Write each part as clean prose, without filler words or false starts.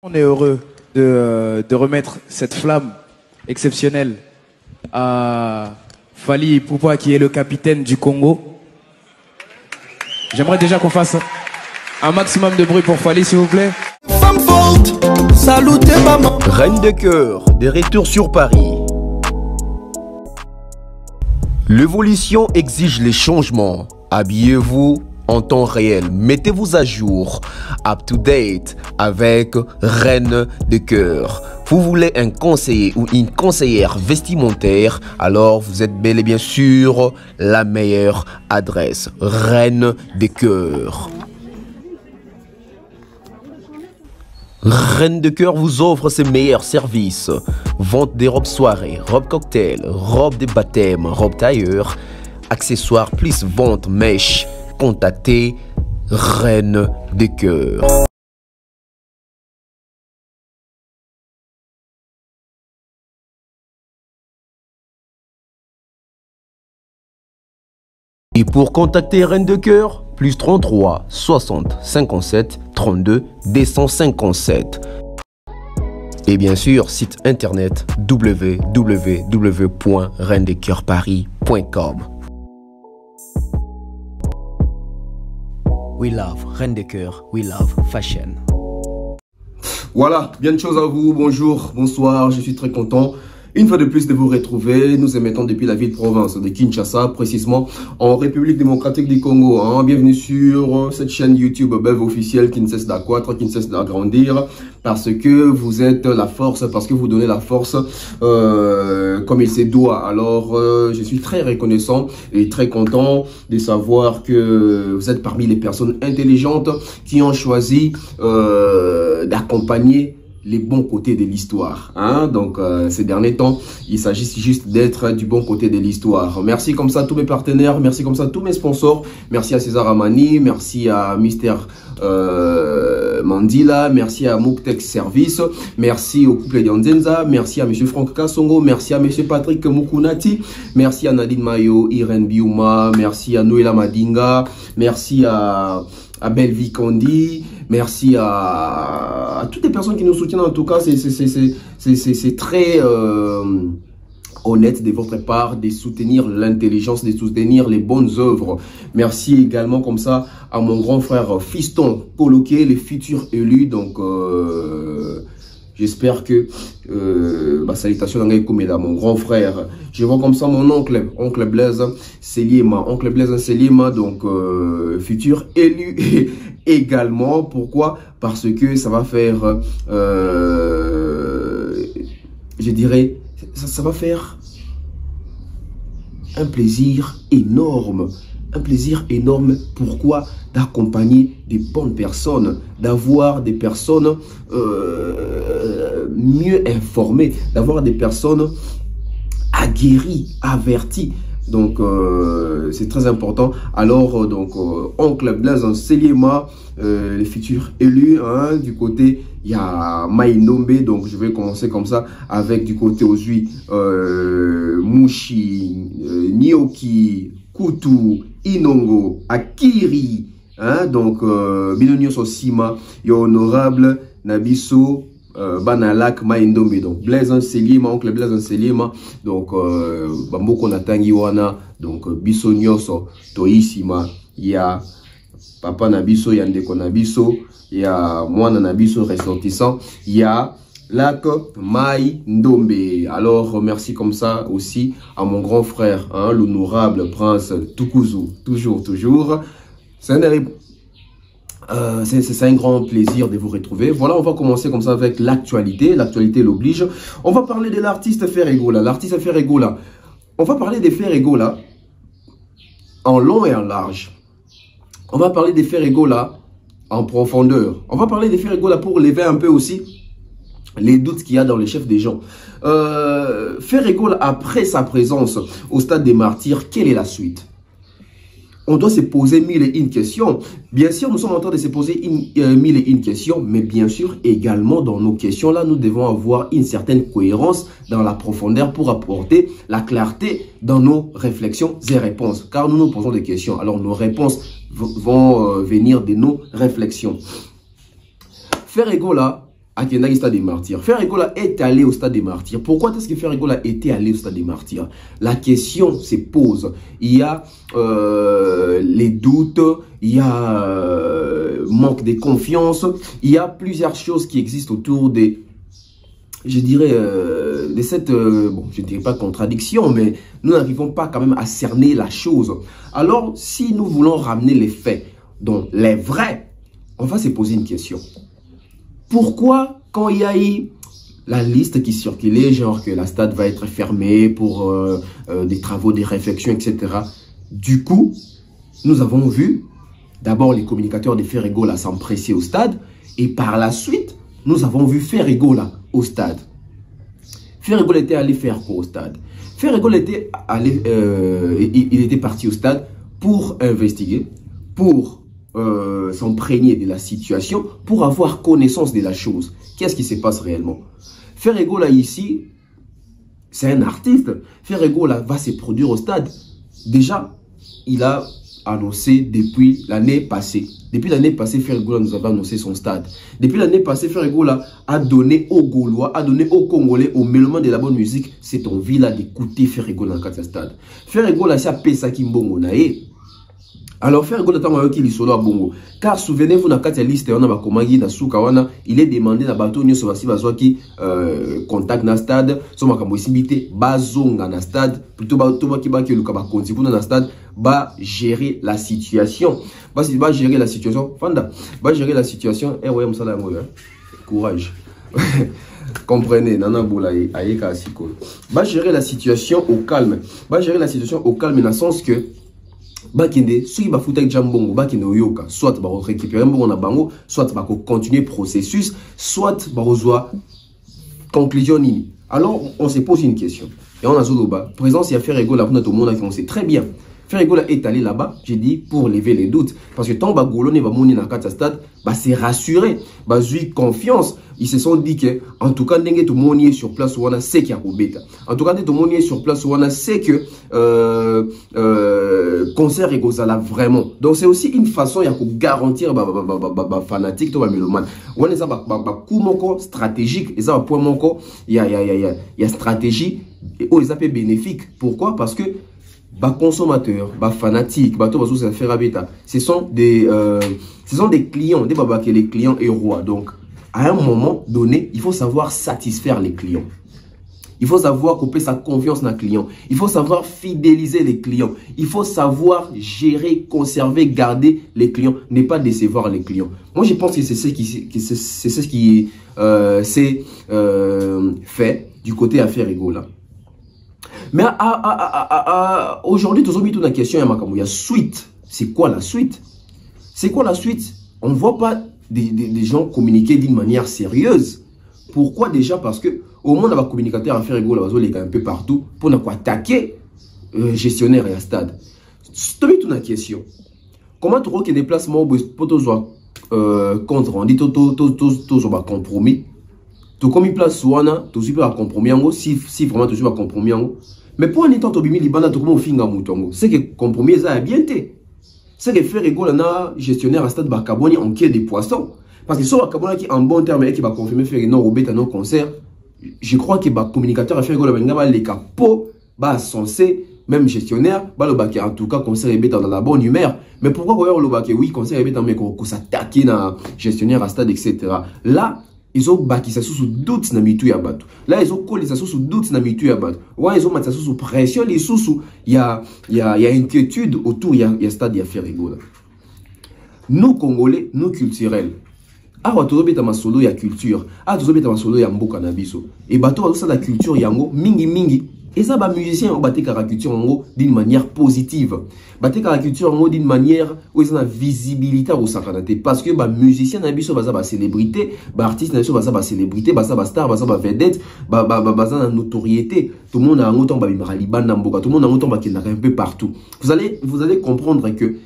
On est heureux de remettre cette flamme exceptionnelle à Fally Ipupa, qui est le capitaine du Congo. J'aimerais déjà qu'on fasse un maximum de bruit pour Fally, s'il vous plaît. Reine de cœur, de retour sur Paris. L'évolution exige les changements. Habillez-vous en temps réel. Mettez-vous à jour, up to date, avec Reine de cœur. Vous voulez un conseiller ou une conseillère vestimentaire, alors vous êtes bel et bien sûr la meilleure adresse. Reine de cœur. Reine de cœur vous offre ses meilleurs services. Vente des robes soirées, robes cocktail, robes de baptême, robes tailleur, accessoires plus vente mèche. Contactez Reine de cœur. Et pour contacter Reine de cœur, plus 33 60 57 32 257. Et bien sûr, site internet www.reinedecoeurparis.com. We love Reine de cœur, we love fashion. Voilà, bien de choses à vous, bonjour, bonsoir, je suis très content une fois de plus de vous retrouver. Nous émettons depuis la ville-province de Kinshasa, précisément en République démocratique du Congo. Bienvenue sur cette chaîne YouTube Bev officielle qui ne cesse d'accroître, qui ne cesse d'agrandir, parce que vous êtes la force, parce que vous donnez la force comme il se doit. Alors, je suis très reconnaissant et très content de savoir que vous êtes parmi les personnes intelligentes qui ont choisi d'accompagner les bons côtés de l'histoire. Donc, ces derniers temps, il s'agit juste d'être du bon côté de l'histoire. Merci comme ça à tous mes partenaires, merci comme ça à tous mes sponsors, merci à César Amani, merci à Mister Mandila, merci à Mouktek Service, merci au couple Dianzenza, merci à M. Franck Kassongo, merci à M. Patrick Mukunati, merci à Nadine Mayo, Irene Biouma, merci à Noëlla Madinga, merci à Belvi Kondi, merci à toutes les personnes qui nous soutiennent. En tout cas, c'est très honnête de votre part de soutenir l'intelligence, de soutenir les bonnes œuvres. Merci également comme ça à mon grand frère Fiston Coloqué, les futurs élus. Donc, j'espère que salutations à mon grand frère. Je vois comme ça mon oncle Blaise Céliema, donc futur élu également. Pourquoi? Parce que ça va faire, je dirais, ça va faire un plaisir énorme. Un plaisir énorme. Pourquoi? D'accompagner des bonnes personnes, d'avoir des personnes mieux informées, d'avoir des personnes aguerries, averties. Donc, c'est très important. Alors, donc, oncle Blaise Céliema, les futurs élus, du côté, il y a Maïnombe. Donc, je vais commencer comme ça avec du côté aujourd'hui, Mouchi, Nioki, Kutu, Inongo, Akiri, donc, Binonio Sosima, yo honorable, Nabiso, Banalak Maïndombe. Donc Blaise Céliema, oncle Blaise Céliema, donc Bamboko Natangi wana, donc Biso Nyoso Toisima, ya papa Nabiso, ya ndeko Nabiso, ya mwana Nabiso ressortissant, ya Lac Maïndombe. Alors merci comme ça aussi à mon grand frère, l'honorable prince Tukuzu, toujours. C'est un grand plaisir de vous retrouver. Voilà, on va commencer comme ça avec l'actualité. L'actualité l'oblige. On va parler de l'artiste Ferregola. L'artiste Ferregola. On va parler des Ferregola en long et en large. On va parler des Ferregola en profondeur. On va parler des Ferregola pour lever un peu aussi les doutes qu'il y a dans les chefs des gens. Ferregola, après sa présence au stade des martyrs, quelle est la suite? On doit se poser mille et une questions. Bien sûr, nous sommes en train de se poser mille et une questions, mais bien sûr, également dans nos questions-là, nous devons avoir une certaine cohérence dans la profondeur pour apporter la clarté dans nos réflexions et réponses. Car nous nous posons des questions, alors nos réponses vont venir de nos réflexions. Ferregola Akendaki stade des martyrs. Ferregola est allé au stade des martyrs. Pourquoi est-ce que Ferregola était allé au stade des martyrs? La question se pose. Il y a les doutes, il y a manque de confiance, il y a plusieurs choses qui existent autour des, je dirais, de cette, bon, je ne dirais pas contradiction, mais nous n'arrivons pas quand même à cerner la chose. Alors, si nous voulons ramener les faits, donc les vrais, on va se poser une question. Pourquoi, quand il y a eu la liste qui circulait, genre que la stade va être fermée pour des travaux, des réflexions, etc. Du coup, nous avons vu d'abord les communicateurs de Ferregola s'empresser au stade et par la suite, nous avons vu Ferregola au stade. Ferregola était allé faire quoi au stade? Ferregola était allé, il était parti au stade pour investiguer, pour s'imprégner de la situation, pour avoir connaissance de la chose. Qu'est-ce qui se passe réellement? Ferregola ici, c'est un artiste. Ferregola va se produire au stade. Déjà, il a annoncé depuis l'année passée. Depuis l'année passée, Ferregola nous avait annoncé son stade. Depuis l'année passée, Ferregola a donné aux Gaulois, a donné aux Congolais, aux mélomanes de la bonne musique, cette envie-là d'écouter Ferregola dans le stade. Ferregola, c'est à ça qui mbongo nae. Alors, Ferregola tango qui li solo à bongo. Car souvenez-vous, dans la liste, on a bakomagi na souka wana, il est demandé na bateau nyo sobasi bazwa qui contact na stade, so makambo isimite bazonga na stade, plutôt bateau qui ba ki luka ba kontikuna na stade, ba gérer la situation. Ba gérer la situation, Fanda, ba gérer la situation, ouais, msala yango, courage. Comprenez, nana boula ayeka asiko. Ba gérer la situation au calme. Ba gérer la situation au calme dans le sens que bakende soki ba futa jambongo bakende oyoka soit ba récupérer mbongo na bango soit ba continuer processus soit ba rejoindre conclusion nini. Alors on se pose une question et on a zoloba présence ya Ferregola pour tout le monde qui on sait très bien Ferregola est allé là-bas, j'ai dit, pour lever les doutes. Parce que tant que Golone va monter dans le stade, c'est rassuré, j'ai confiance. Ils se sont dit que, en tout cas, tout le monde est sur place où on a c'est qu'il y a bêta. En tout cas, tout le monde est sur place où on a c'est que concert et gozala vraiment. Donc c'est aussi une façon de garantir fanatique to mélomane. On est ça coup moko stratégique et ça un point moko il y a stratégie et oh ils appellent bénéfique. Pourquoi? Parce que consommateurs, fanatiques, ce sont des clients, des babas que les clients et rois. Donc, à un moment donné, il faut savoir satisfaire les clients. Il faut savoir couper sa confiance dans le client. Il faut savoir fidéliser les clients. Il faut savoir gérer, conserver, garder les clients, ne pas décevoir les clients. Moi, je pense que c'est ce qui s'est fait du côté affaire Ferregola. Mais aujourd'hui, tu as mis toute la question, il y a suite. C'est quoi la suite? C'est quoi la suite? On ne voit pas des gens communiquer d'une manière sérieuse. Pourquoi déjà? Parce que au moins, on a un communicateur à Ferregola, un peu partout, pour attaquer gestionnaire et à stade. Tu as mis toute la question. Comment tu vois que des déplacements pour contre rendu, tu as compromis? Tu as mis place où on a, tu as compromis, si vraiment tu as compromis. Mais pour un temps, tu as mis les bandes, tu as fait un mouton. C'est que compromis, ça a bien été. C'est que Ferregola na gestionnaire à stade Bakaboni en quai des poissons. Parce que si Bakaboni qui en bon terme et qui va confirmer faire non au bêta non concert, je crois que le communicateur à Ferregola va les capots, censé, même gestionnaire, le en tout cas concert et bêta dans la bonne humeur. Mais pourquoi le bac oui, concert et bêta mais qu'on s'attaque na gestionnaire à stade, etc. Là, ils ont bâti ça sous doute na mitu ya bato. Là ils ont collé ça sous doute na mitu ya bato. Ouais, ils ont mis ça sous pression, les sous il y a inquiétude autour il y a stade ya Ferregola. Nous Congolais, nous culturels. Ah wa tozo beta masolo ya culture. Ah tozo beta masolo ya mboka na biso. Et bato ba la culture yango mingi. Et ça ba musicien ont battu la culture yango d'une manière positive. Battu la culture yango d'une manière où ils ont la visibilité au sakanate parce que ba musicien na biso baza ba célébrité, ba artiste na biso baza ba célébrité, baza ba star, baza ba vedette, baza na notoriété. Tout le monde a un autant ba bimara libanda mboka, tout le monde a un autant ba qui un peu partout. Vous allez comprendre que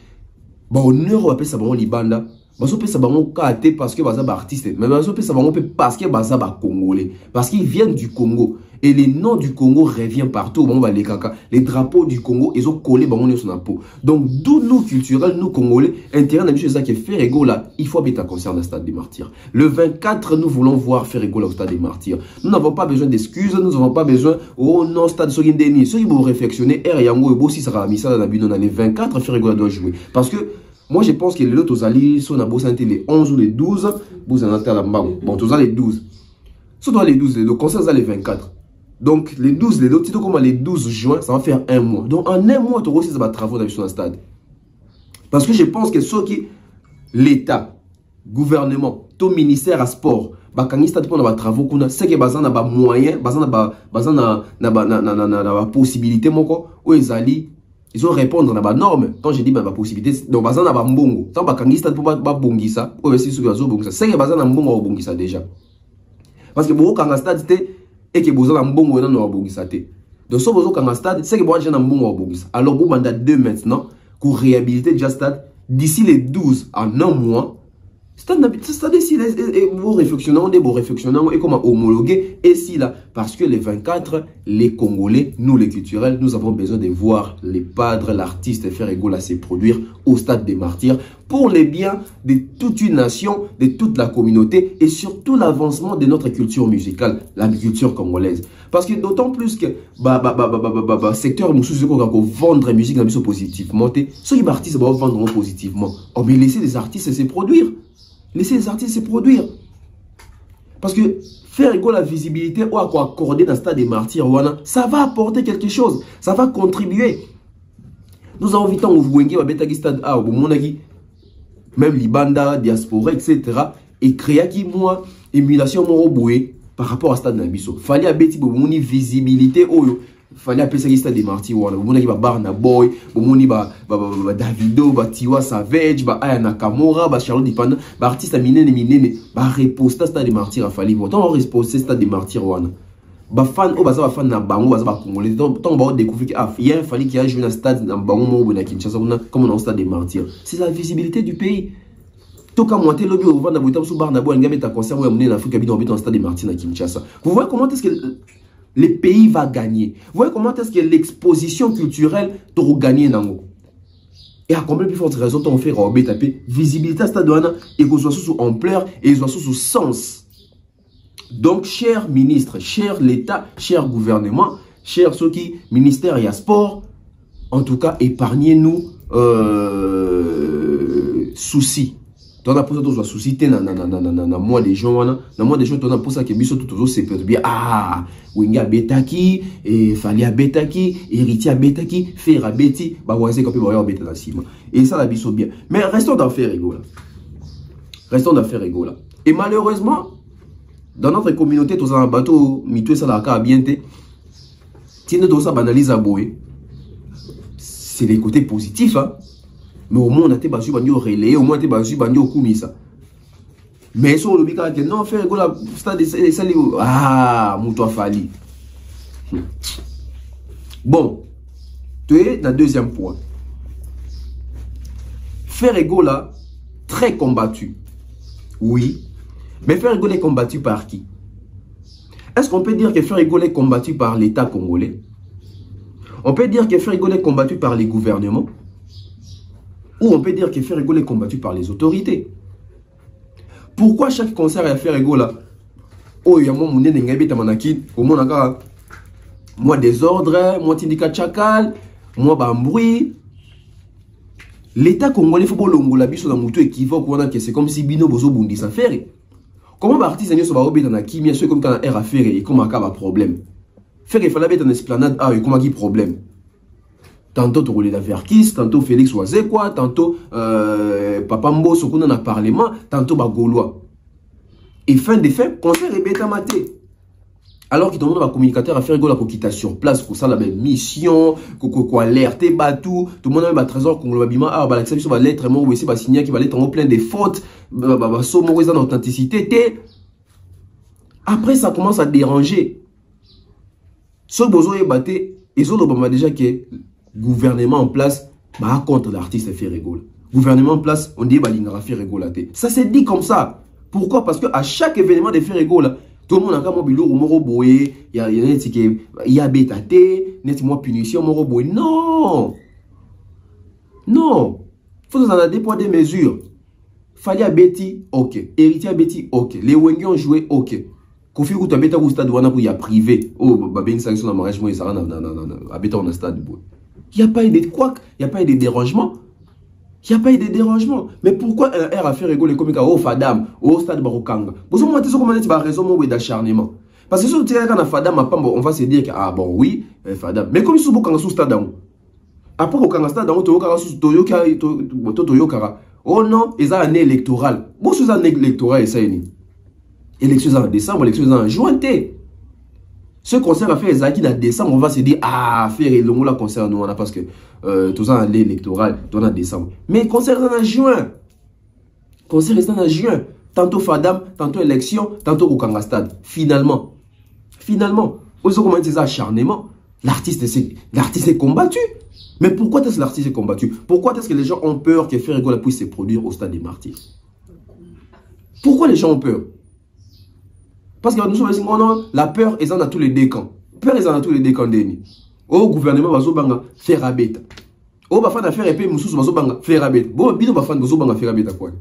ba honneur appelle ça ba libanda. Baso pe sabango kate parce que baza ba artiste, mais baso pe sabango pe parce que baza ba congolais, parce qu'ils viennent du Congo. Et les noms du Congo reviennent partout. Bon, les caca. Les drapeaux du Congo, ils ont collé sur la peau. Donc, d'où nous culturels, nous Congolais, intérêt de ça qui est Ferrego là, il faut habiter un concert au Stade des Martyrs. Le 24, nous voulons voir Ferrego là au Stade des Martyrs. Nous n'avons pas besoin d'excuses, nous n'avons pas besoin, oh non, Stade Sogindeni. Ceux qui vont réflexionner, Yango et Bossi sera mis ça dans la bino dans les 24, Ferrego là doit jouer. Parce que, moi je pense que les autres alliés sont à Bossanté les 11 ou les 12, vous en êtes à la bon, tous les 12. Surtout les 12, les concerts les 24. Donc, les 12, les autres, comme les 12 juin, ça va faire un mois. Donc, en un mois, tu auras aussi des travaux dans le stade. Parce que je pense que ceux qui, l'État, gouvernement, tout ministère à sport, quand stade pour les travaux, c'est que bazan a moyen, bazan a possibilité, où ils allaient, ils vont répondre à la norme. Quand je dis la possibilité, donc bazan a mbongo. Tant que stade pour bongisa, ou aussi sur les bongisa, c'est que bazan a mbongo bongisa déjà. Parce que beaucoup quand stade c'était et que vous avez un bon moment dans le donc si vous avez un stade c'est que vous avez un bon moment alors vous avez 2 maintenant pour réhabiliter le stade d'ici les 12 en un mois. C'est-à-dire si vous réflexionnez et comment homologuer et si là parce que les 24 les Congolais nous les culturels nous avons besoin de voir les padres l'artiste Ferrego là se produire au Stade des Martyrs pour les biens de toute une nation, de toute la communauté et surtout l'avancement de notre culture musicale, la culture congolaise. Parce que d'autant plus que secteur nous vendre la musique positivement, ceux qui artistes vont vendre positivement. On va laisser les artistes se produire. Laissez les artistes se produire. Parce que faire la visibilité ou accorder dans le Stade des Martyrs, ça va apporter quelque chose. Ça va contribuer. Nous avons vu tant au stade A, au Monagi, même Libanda, diaspora, etc. Et créer qui moi, émulation moroboué par rapport à Stade Nabiso. Fallait abéti pour mon visibilité. Fallait appeler ça le Stade des Martyrs. Mon équipe Barna Boy, mon équipe Davido, Tiwa Savage, Aya Nakamura, Charlotte Dipanda, artiste minene, reposter Stade des Martyrs. Fallait pourtant on reposter Stade des Martyrs. Fan au baza fan na bango baza ba congolais donc on va découvrir qu'il y a fallu qu'il y a joué dans stade dans bango mo na Kinshasa comme dans Stade des Martyrs. C'est la visibilité du pays. Tout comme monter lobby au vent d'aboutir sous bar d'abo ngabeta concert ou amener l'Afrique habite dans Stade des Martyrs na Kinshasa. Vous voyez comment est-ce que le pays va gagner. Vous voyez comment est-ce que l'exposition culturelle doit gagner nango. Et à combien plus forte raison on fait rober taper visibilité à Stade douane et qu'on soit sous ampleur et soit sous sens. Donc, chers ministres, chers l'État, chers gouvernements, chers ceux qui, ministère et à sport, en tout cas, épargnez-nous soucis. Dans la pose de soucis, dans moi des gens, dans moi des gens, dans la pose que biso tout c'est peut bien ah, winga betaki et fali betaki, héritier betaki, faire beti, bah voici qu'on peut voir beta la cime. Et ça la biso bien. Mais restons dans faire égaux là. Restons dans faire égaux là. Et malheureusement, dans notre communauté, tous en bateau, mitoué ça la bien té. Si nous ça banalise à boé, c'est les côtés positifs, hein. Mais au moins on a été basu bandio relais, au moins on a été basu bandio koumisa. Mais sur le bika non faire gola stade sali ah mouto fali. Bon, tu es dans le deuxième point. Faire égaux là, très combattu. Oui. Mais Ferrego est combattu par qui? Est-ce qu'on peut dire que Ferrego est combattu par l'État congolais? On peut dire que Ferrego est combattu par les gouvernements? Ou on peut dire que Ferrego est combattu par les autorités? Pourquoi chaque concert à Ferrego là? Oh, il y a mon monde n'engagé tamanaki, au monde encore moi désordre, moi tindika chakal, moi bambrouille. L'État congolais faut pas l'ongola biso dans muto équivoque que c'est comme si Bino Bozo Bundi ça fait. Comment l'artiste est sur la chimie, c'est comme quand on a fait et comment il y a un problème. Faire il fallait mettre une esplanade, ah, et comment il y a un problème. Tantôt, tu roules la Verkis, tantôt Félix Oazekwa, tantôt Papa Mbo, ce qu'on a parlement, tantôt Gaulois. Et fin des fins, concert est bêta maté. Alors qu'il demande à un communicateur à faire la quitter sur place pour ça la même mission, quoi alerter batou, tout le monde a un trésor qu'on le bâtiment, ah bah l'exception va l'être moi ou ici va signer qui va l'être en plein de fautes, bah sommer dans l'authenticité. Après ça commence à déranger. Ce besoin est batté, ils ont déjà que gouvernement en place bah contre l'artiste Ferrego. Gouvernement en place, on dit bah l'ingara Ferrego là. Ça s'est dit comme ça. Pourquoi? Parce que à chaque événement de Ferrego là, Tout le monde a comme bilo ou moro boé, il y a bétaté, net moi punition moro boé. Non. Non. Faut nous en avoir des poids des mesures. Fallait à Betty, ok. Héritier à Betty, ok. Les Wengi ont joué, ok. Kofi Kouta Beta au stade douana pour y a privé. Oh, bah ben sanction dans mariage moi ça non. Habiter en stade boé. Il y a pas eu de quoi, il y a pas eu de dérangement. Il n'y a pas eu de dérangement. Mais pourquoi un R a fait rigoler comme ça au Fadam, au stade Barokanga? Vous avez raison d'acharnement. Parce que si on a Fadam, on va se dire que, ah bon, oui, Fadam. Mais comme si vous avez un stade, après au stade, oh non, ils ont une année électorale. Vous avez une année électorale, ça y est. Élections en décembre, élections en juin. Ce concert a fait les en décembre, on va se dire, ah, faire le la concert nous, parce que tout ça en année électorale, en décembre. Mais concert en juin. Concert est en juin. Tantôt Fadam, tantôt élection, tantôt au Kanga Stade. Finalement, vous avez commencé à acharnement. L'artiste est combattu. Mais pourquoi est-ce que l'artiste est combattu? Pourquoi est-ce que les gens ont peur que Ferregola puisse se produire au stade des Martyrs? Pourquoi les gens ont peur? Parce que nous sommes la peur est dans tous les deux camps. Peur est dans tous les deux camps. Au gouvernement, va faire abeta. Au bafan faire épée, moussous, va faire abeta. Bon, bidon bafan, va faire abeta quoi.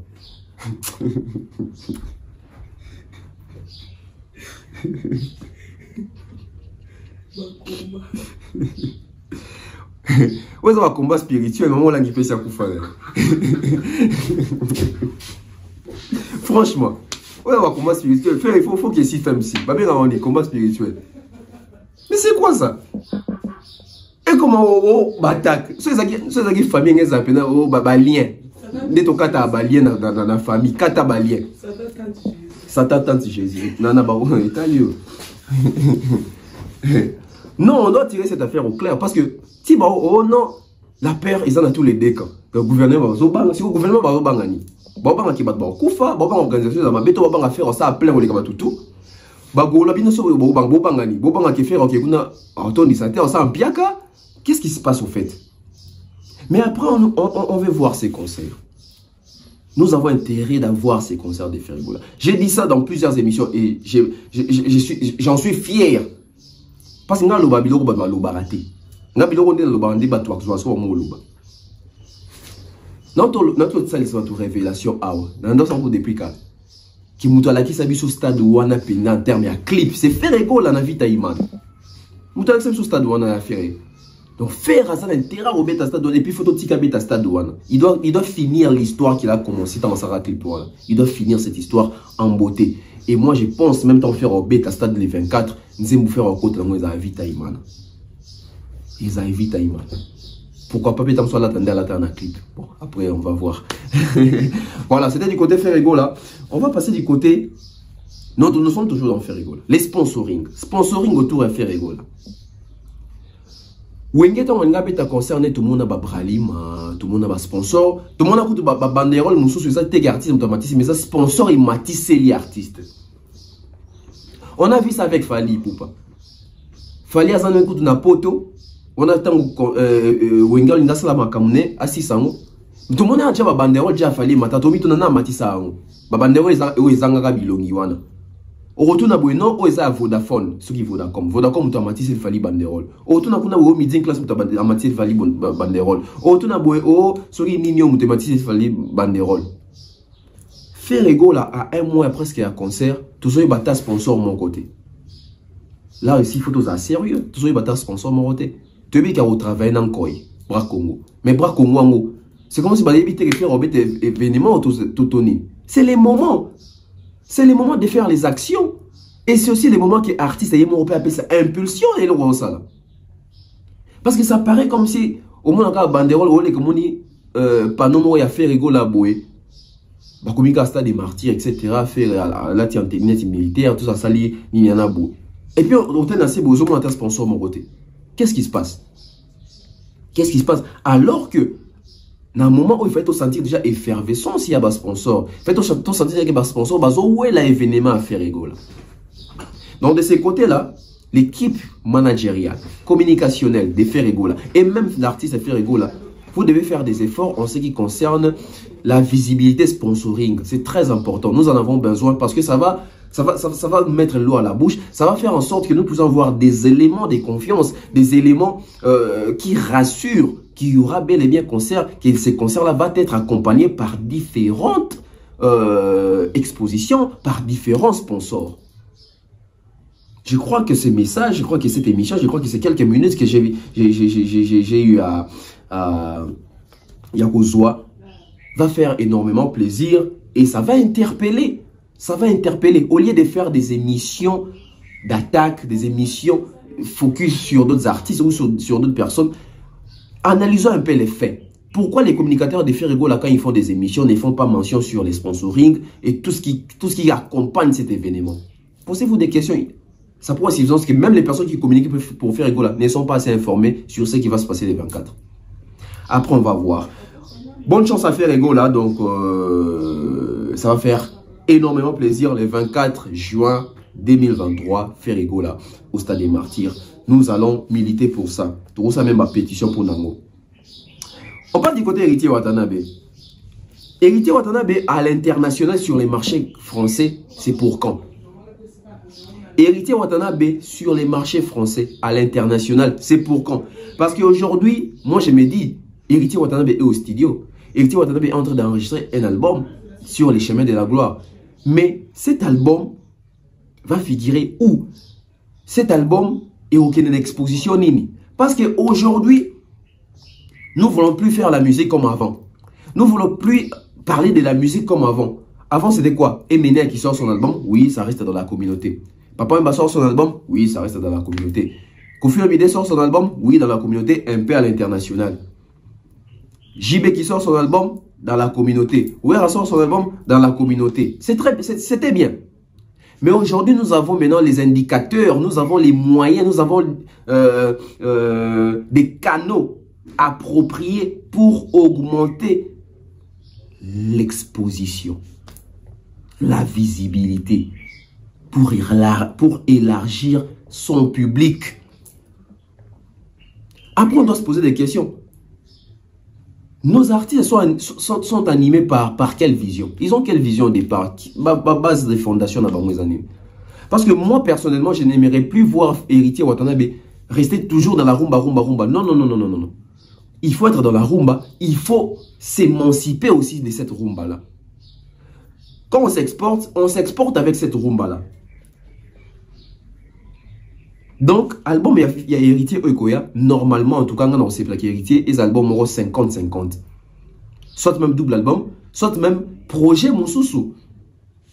Ouais, ça va combat spirituel, mais on l'a qui fait ça pour faire. Franchement. Ouais, on va combat spirituel. Il faut qu'il y ait 6 femmes ici. Bah, bien, on est combat spirituel. Mais c'est quoi ça? Et comment on attaque? C'est ça qui famille, ils appellent un lien. Dès ton cas, tu as un lien dans la famille. Quand tu as un lien. Ça t'attend Jésus. Nana, bah, on est italien. Non, on doit tirer cette affaire au clair. Parce que, si, bah, oh non, la peur, ils en ont tous les deux camps. Le gouvernement, si le gouvernement va bangani. Baba qui bat kufa, baba organisation dans ma beto baba faire ça plein les gars tout. Bagola bino so baba ngani, baba qui faire OK kuna Anthony Santé ça en piaka. Qu'est-ce qui se passe au fait? Mais après on veut voir ces concerts. Nous avons intérêt d'avoir ces concerts de Ferregola. J'ai dit ça dans plusieurs émissions et j'en suis fier. Parce que ngalo babilo ba baraté. Ngabilo ndé lo bandi ba toi so so mo loba. Notre salle c'est une révélation depuis quand qui mutala qui s'habille sur stade wana pena en termes à clip c'est Ferregola na vita iman mutala qui s'habille sur stade wana affaire donc faire ça l'intérêt au beta stade et puis photo tika beta stade wana il doit finir l'histoire qu'il a commencé dans sa clip wana il doit finir cette histoire en beauté et moi je pense même temps faire au beta stade les 24 nous allons faire au côté dans les vita iman ils a vita iman. Pourquoi pas peut-être soit l'attendre à la clip. Bon, après on va voir. Voilà, c'était du côté Ferregola. On va passer du côté. Nous sommes toujours dans Ferregola. Les sponsoring. Sponsoring autour de Ferregola. Wengeton on a concerné tout le monde a bralim, tout le monde a sponsor, tout le monde a coûté banderole, nous sommes ça t'es artiste automatique, mais ça sponsor et matisse les artistes. On a vu ça avec Fali Poupa. Fali a ça un coup de poto. On a tant Wengal Indasla Makamune à 600. Tout le monde a déjà banderole déjà Fali Matatomi tout na matissa. Banderole est zanga bilongi wana. Au retour na bueno o eza Vodafone, ce qui Vodacom. Vodacom automatique Fali banderole. Au retour na kuna o midi class automatique Fali banderole. Au retour na boyo ce qui Nino automatique Fali banderole. Ferregola à un mois presque à concert, tout ça bata sponsor mon côté. Là aussi il faut tout ça sérieux, tout ça bata sponsor mon côté. Tu veux qu'il travaille dans Koi, Bras Congo. Mais Bras Congo, c'est comme si vous éviter de faire des événements tout toni. C'est les moments. C'est les moments de faire les actions. Et c'est aussi les moments que les artistes et les appellent ça impulsion et le roi ça. Parce que ça paraît comme si, au moins, quand banderole, ou les communes, panneau, il y a fait rigoler boué. Bah, comme il y a stade des martyrs, etc., faire la tianténette militaire, tout ça, ça lit, il y en a beau. Et puis, on a assez beau, on a un sponsor, mon côté. Qu'est-ce qui se passe? Qu'est-ce qui se passe? Alors que, dans un moment où il faut sentir déjà effervescent s'il y a un sponsor, il faut sentir qu'il y a un sponsor, où est l'événement à faire rigoler. Donc, de ces côtés-là, l'équipe managériale, communicationnelle de Ferregola et même l'artiste Ferregola, vous devez faire des efforts en ce qui concerne la visibilité sponsoring. C'est très important. Nous en avons besoin parce que ça va Ça va mettre l'eau à la bouche. Ça va faire en sorte que nous puissions avoir des éléments de confiance, des éléments qui rassurent qu'il y aura bel et bien concert, que ces concerts-là vont être accompagnés par différentes expositions, par différents sponsors. Je crois que ce message, je crois que cette émission, je crois que c'est quelques minutes que j'ai eu à Yakozwa, va faire énormément plaisir et ça va interpeller. Ça va interpeller. Au lieu de faire des émissions d'attaque, des émissions focus sur d'autres artistes ou sur d'autres personnes, analysons un peu les faits. Pourquoi les communicateurs de Ferrego, là, quand ils font des émissions, ne font pas mention sur les sponsorings et tout ce qui accompagne cet événement? Posez-vous des questions. Ça pourrait être que même les personnes qui communiquent pour Ferrego, là, ne sont pas assez informées sur ce qui va se passer les 24. Après, on va voir. Bonne chance à Ferrego, là. Donc, ça va faire énormément plaisir le 24 juin 2023, Ferrego là, au Stade des Martyrs. Nous allons militer pour ça. Tout ça même ma pétition pour Nango. On parle du côté Héritier Watanabe. Héritier Watanabe à l'international sur les marchés français, c'est pour quand? Héritier Watanabe sur les marchés français à l'international, c'est pour quand? Parce qu'aujourd'hui, moi je me dis, Héritier Watanabe est au studio. Héritier Watanabe est en train d'enregistrer un album sur les chemins de la gloire. Mais cet album va figurer où? Cet album est aucune exposition nini. Parce qu'aujourd'hui, nous ne voulons plus faire la musique comme avant. Nous ne voulons plus parler de la musique comme avant. Avant, c'était quoi? Eminem qui sort son album, oui, ça reste dans la communauté. Papa Mba sort son album, oui, ça reste dans la communauté. Koffi Olomide sort son album, oui, dans la communauté, un peu à l'international. JB qui sort son album, dans la communauté. Ouera sort son album dans la communauté. C'était bien. Mais aujourd'hui, nous avons maintenant les indicateurs, nous avons les moyens, nous avons des canaux appropriés pour augmenter l'exposition, la visibilité, pour élargir son public. Après, on doit se poser des questions. Nos artistes sont animés par quelle vision? Ils ont quelle vision au départ? Base de fondation dans mes années. Parce que moi, personnellement, je n'aimerais plus voir Héritier Watanabe rester toujours dans la rumba. Non. Il faut être dans la rumba. Il faut s'émanciper aussi de cette rumba-là. Quand on s'exporte avec cette rumba-là. Donc, album, il y a Héritier Oikoya. Normalement, en tout cas, on sait que Héritier, les albums auront 50-50. Soit même double album, soit même projet Monsousou.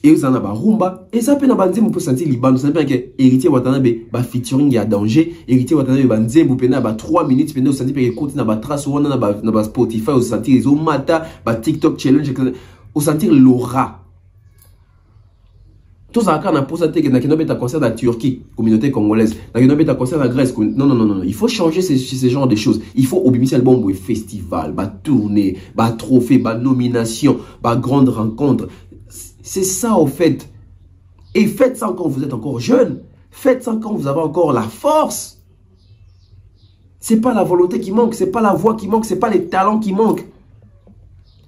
Et vous en avez rumba. Et ça peut nous peut sentir liban. Ça veut dire que Héritier Watanabe, featuring, il y a danger. Héritier Watanabe, vous pouvez 3 minutes, vous sentir que écoute, na trace, ou na Spotify, vous sentir les mata, TikTok challenge, vous sentir l'aura. Tout ça, quand on a posé un concert en Turquie, communauté congolaise, on a un concert en Grèce. Non. Il faut changer ces genres de choses. Il faut obéir à bon festival, tournée, trophée, nomination, grande rencontre. C'est ça, au fait. Et faites ça quand vous êtes encore jeune. Faites ça quand vous avez encore la force. C'est pas la volonté qui manque, c'est pas la voix qui manque, c'est pas les talents qui manquent.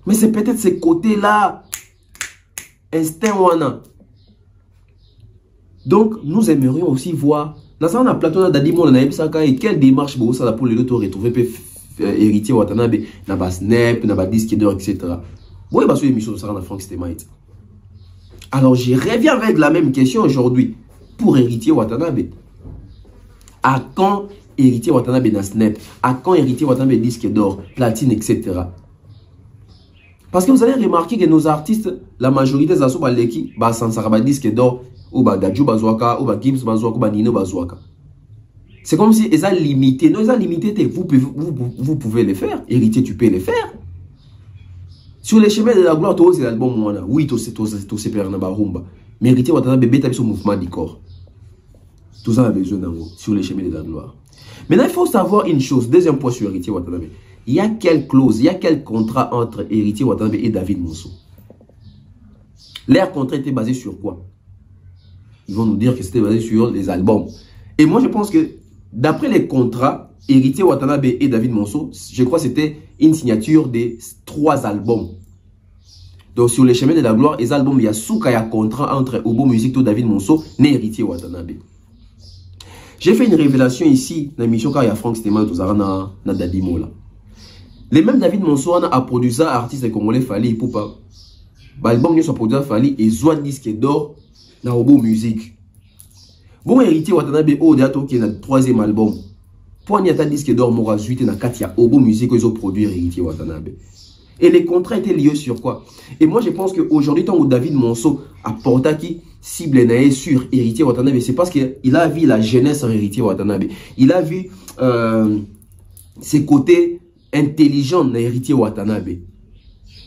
Mais c'est peut-être ces côtés-là. Instinct wana. Donc, nous aimerions aussi voir, dans un plateau et quelle démarche pour les autres retrouver Héritier Watanabe, dans Snap, dans Disque d'or, etc. Oui, parce que l'émission sera dans Frank Stemite. Alors, je reviens avec la même question aujourd'hui pour Héritier Watanabe. À quand Héritier Watanabe dans Snap? À quand Héritier Watanabe Disque d'or, platine, etc. Parce que vous allez remarquer que nos artistes, la majorité des assos, Disque d'or, ou Dadju Bazouaka, ou Gibbs Bazouaka, ou Nino Bazouaka. C'est comme si ils ont limité. Non, ils ont limité. Vous pouvez les faire. Héritier, tu peux les faire. Sur les chemins de la gloire, tu as l'album. Oui, tu sais faire un rumba. Mais Héritier, tu as besoin de mouvement du corps. Tout ça a besoin d'ango sur les chemins de la gloire. Maintenant, il faut savoir une chose. Deuxième point sur Héritier Watanabe. Il y a quelle clause, il y a quel contrat entre Héritier Watanabe et David Monceau? Leur contrat était basé sur quoi? Ils vont nous dire que c'était basé sur les albums. Et moi, je pense que d'après les contrats, Héritier Watanabe et David Monceau, je crois que c'était une signature des 3 albums. Donc sur les chemins de la gloire, les albums, il y a Souka, il y a contrat entre Obo Music et David Monceau, né héritier Watanabe. J'ai fait une révélation ici, dans l'émission car il y a Franck Stéman, tout ça, na Dadimo là. Les mêmes David Monceau a produit ça, artiste congolais Fali Ipupa. L'album ils sont produits à Fali et Zoa disque d'or dans Obo Music. Bon héritier Watanabe au dato qui est le 3e album. Pour n'y a disque d'or Mora 8 et na 4 il y a Obo Music ils ont produit héritier Watanabe. Et les contrats étaient liés sur quoi? Et moi je pense qu'aujourd'hui tant que David Monceau a porté qui cible sur héritier Watanabe, c'est parce qu'il a vu la jeunesse en héritier Watanabe. Il a vu ses côtés intelligents dans héritier Watanabe.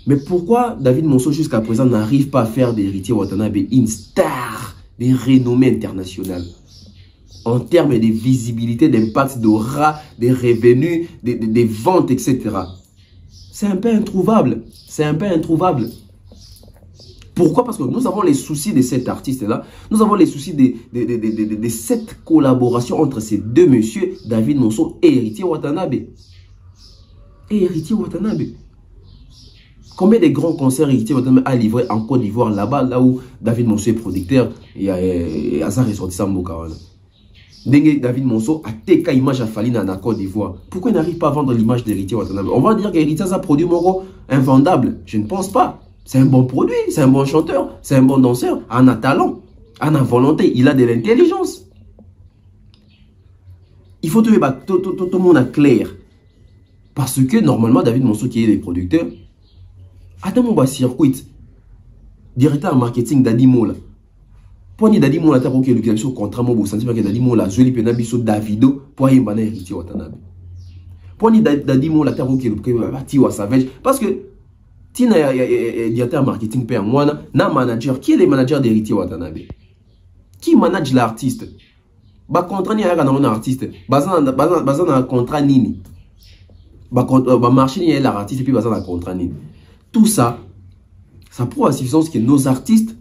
Mais pourquoi David Monceau jusqu'à présent n'arrive pas à faire d'héritier Watanabe une star de renommée internationale en termes de visibilité, d'impact, d'aura, des revenus, des ventes, etc. C'est un peu introuvable. C'est un peu introuvable. Pourquoi? Parce que nous avons les soucis de cet artiste-là. Nous avons les soucis de cette collaboration entre ces deux messieurs, David Monceau et héritier Watanabe. Et héritier Watanabe. Combien de grands concerts héritier Watanabe a livré en Côte d'Ivoire, là-bas, là où David Monceau est producteur et Azar est sorti sans Mokawana. David Monceau a TK image à Fali dans la Côte d'Ivoire. Pourquoi il n'arrive pas à vendre l'image d'héritier Watanabe? On va dire qu'héritier a produit Moro invendable. Je ne pense pas. C'est un bon produit, c'est un bon chanteur, c'est un bon danseur, en a talent, en a volonté, il a de l'intelligence. Il faut tout le monde à clair. Parce que normalement, David Monceau qui est le producteur, attends mon circuit, directeur marketing d'Adimo là. Pour ni Dadimo là, tu as pour que le contrat mon sentiment que Dadimo là, Zoli Penabiso Davido pour y embaner héritier Watanabe. Pour ni Dadimo là, tu as pour que le Tiwa Savage, parce que si tu es directeur marketing père moi na manager, qui est le manager d'héritier Watanabe? Qui manage l'artiste? Ba contrat ni a un artiste, bazan un contrat nini. Ba marché ni a l'artiste et puis bazan un contrat nini. Tout ça, ça prouve à suffisance que nos artistes,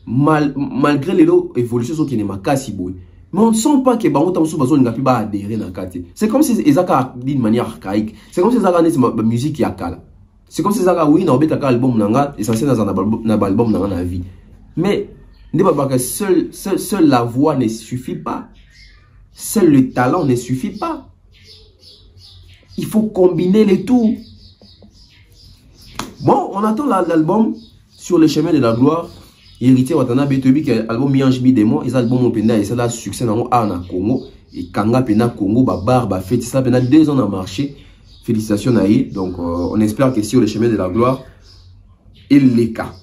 malgré les évolutions qui ne sont pas si bonnes, mais on ne sent pas que Baoutamsou n'a pas adhéré à la carte. C'est comme si ils ont d'une manière archaïque. C'est comme si ils ont une musique qui a calme. C'est comme si ils ont oui, un album nanga essentiel dans un album dans la vie. Mais seule la voix ne suffit pas. Seul le talent ne suffit pas. Il faut combiner les tout. Bon, on attend l'album Sur le chemin de la gloire. Héritier Watanabe, tu as vu que l'album Miange Mi Démon, et l'album Openda, et ça a succès dans le Congo. Et Kanga Pena Congo, Barba, fait ça pendant 2 ans dans le marché. Félicitations Naïe. Donc, on espère que Sur le chemin de la gloire, il les cas.